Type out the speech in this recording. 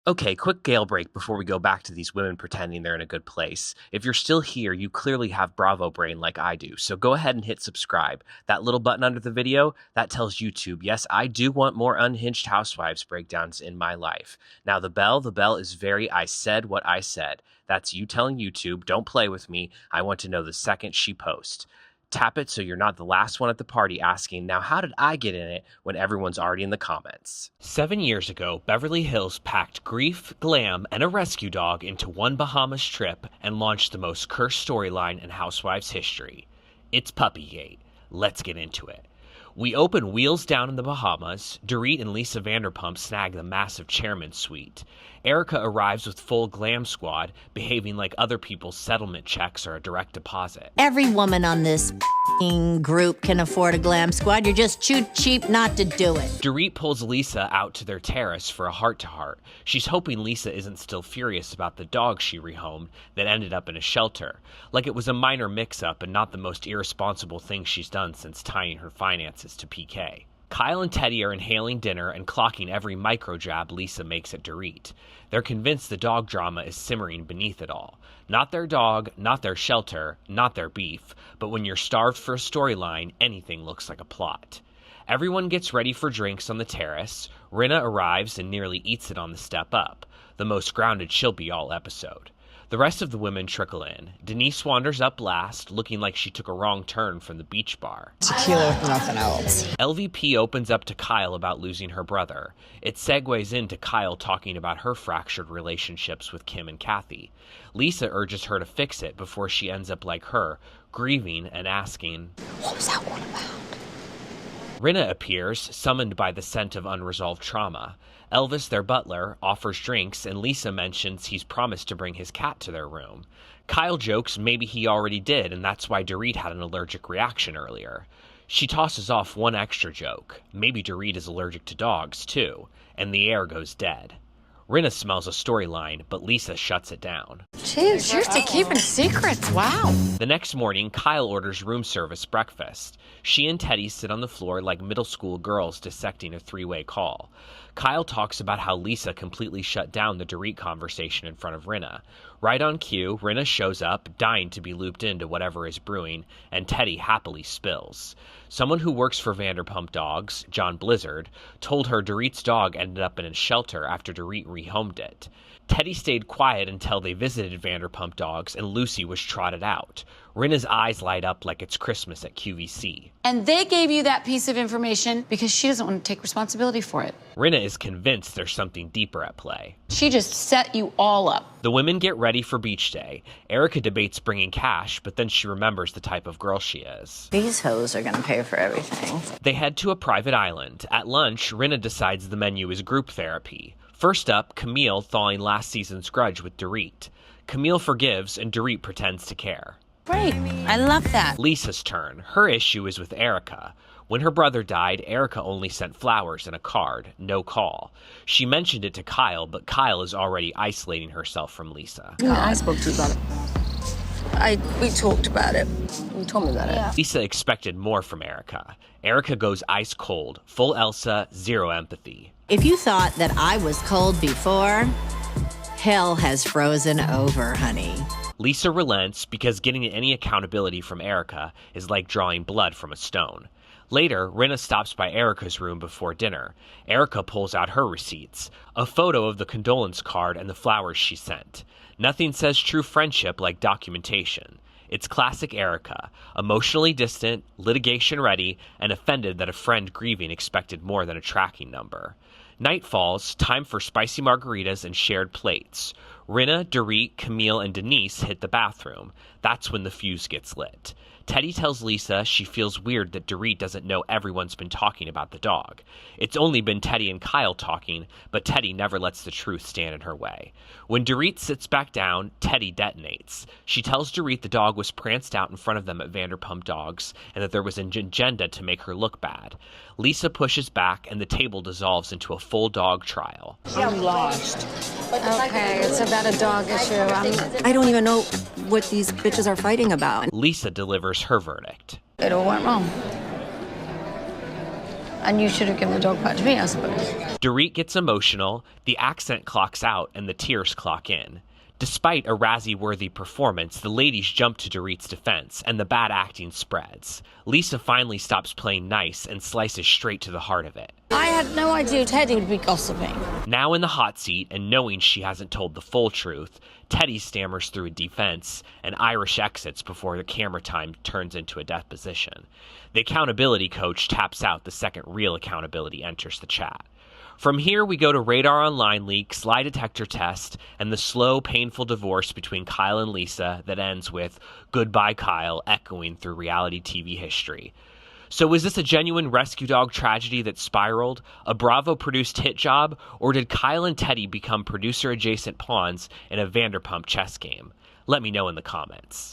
Okay, quick Gale break before we go back to these women pretending they're in a good place. If you're still here, you clearly have Bravo brain like I do, so go ahead and hit subscribe. That little button under the video, that tells YouTube, yes, I do want more unhinged Housewives breakdowns in my life. Now the bell is very I said what I said. That's you telling YouTube, don't play with me, I want to know the second she posts. Tap it so you're not the last one at the party asking, now how did I get in it when everyone's already in the comments? 7 years ago, Beverly Hills packed grief, glam, and a rescue dog into one Bahamas trip and launched the most cursed storyline in Housewives history. It's Puppygate. Let's get into it. We open wheels down in the Bahamas. Dorit and Lisa Vanderpump snag the massive chairman's suite. Erika arrives with full glam squad, behaving like other people's settlement checks are a direct deposit. Every woman on this group can afford a glam squad. You're just too cheap not to do it. Dorit pulls Lisa out to their terrace for a heart-to-heart. She's hoping Lisa isn't still furious about the dog she rehomed that ended up in a shelter. Like it was a minor mix-up and not the most irresponsible thing she's done since tying her finances to PK. Kyle and Teddi are inhaling dinner and clocking every micro-jab Lisa makes at Dorit. They're convinced the dog drama is simmering beneath it all. Not their dog, not their shelter, not their beef, but when you're starved for a storyline, anything looks like a plot. Everyone gets ready for drinks on the terrace. Rinna arrives and nearly eats it on the step up, the most grounded she'll be all episode. The rest of the women trickle in. Denise wanders up last, looking like she took a wrong turn from the beach bar. Tequila with nothing else. LVP opens up to Kyle about losing her brother. It segues into Kyle talking about her fractured relationships with Kim and Kathy. Lisa urges her to fix it before she ends up like her, grieving and asking, What was that one about? Rinna appears, summoned by the scent of unresolved trauma. Elvis, their butler, offers drinks, and Lisa mentions he's promised to bring his cat to their room. Kyle jokes maybe he already did, and that's why Dorit had an allergic reaction earlier. She tosses off one extra joke. Maybe Dorit is allergic to dogs, too, and the air goes dead. Rinna smells a storyline, but Lisa shuts it down. Jeez, you're still keeping secrets. Wow. The next morning, Kyle orders room service breakfast. She and Teddi sit on the floor like middle school girls dissecting a three-way call. Kyle talks about how Lisa completely shut down the Dorit conversation in front of Rinna. Right on cue, Rinna shows up, dying to be looped into whatever is brewing, and Teddi happily spills. Someone who works for Vanderpump Dogs, Blizzard, told her Dorit's dog ended up in a shelter after Dorit rehomed it. Teddi stayed quiet until they visited Vanderpump Dogs and Lucy was trotted out. Rinna's eyes light up like it's Christmas at QVC. And they gave you that piece of information because she doesn't want to take responsibility for it. Rinna is convinced there's something deeper at play. She just set you all up. The women get ready for beach day. Erika debates bringing cash, but then she remembers the type of girl she is. These hoes are gonna pay for everything. They head to a private island. At lunch, Rinna decides the menu is group therapy. First up, Camille thawing last season's grudge with Dorit. Camille forgives, and Dorit pretends to care. Great. I love that. Lisa's turn. Her issue is with Erika. When her brother died, Erika only sent flowers and a card, no call. She mentioned it to Kyle, but Kyle is already isolating herself from Lisa. Yeah, I spoke to you about it. We talked about it. You told me about it. Lisa expected more from Erika. Erika goes ice cold, full Elsa, zero empathy. If you thought that I was cold before, hell has frozen over, honey. Lisa relents because getting any accountability from Erika is like drawing blood from a stone. Later, Rinna stops by Erika's room before dinner. Erika pulls out her receipts, a photo of the condolence card and the flowers she sent. Nothing says true friendship like documentation. It's classic Erika, emotionally distant, litigation ready, and offended that a friend grieving expected more than a tracking number. Night falls, time for spicy margaritas and shared plates. Rinna, Dorit, Camille, and Denise hit the bathroom. That's when the fuse gets lit. Teddi tells Lisa she feels weird that Dorit doesn't know everyone's been talking about the dog. It's only been Teddi and Kyle talking, but Teddi never lets the truth stand in her way. When Dorit sits back down, Teddi detonates. She tells Dorit the dog was pranced out in front of them at Vanderpump Dogs and that there was an agenda to make her look bad. Lisa pushes back and the table dissolves into a full dog trial. I'm lost. Okay, it's about a dog issue. I don't even know what these bitches are fighting about. Lisa delivers her verdict. It all went wrong. And you should have given the dog back to me, I suppose. Dorit gets emotional, the accent clocks out, and the tears clock in. Despite a Razzie-worthy performance, the ladies jump to Dorit's defense, and the bad acting spreads. Lisa finally stops playing nice and slices straight to the heart of it. I had no idea Teddi would be gossiping. Now in the hot seat, and knowing she hasn't told the full truth, Teddi stammers through a defense, and Irish exits before the camera time turns into a deposition. The accountability coach taps out the second real accountability enters the chat. From here, we go to radar online leaks, lie detector test, and the slow, painful divorce between Kyle and Lisa that ends with "Goodbye, Kyle" echoing through reality TV history. So was this a genuine rescue dog tragedy that spiraled, a Bravo-produced hit job, or did Kyle and Teddi become producer-adjacent pawns in a Vanderpump chess game? Let me know in the comments.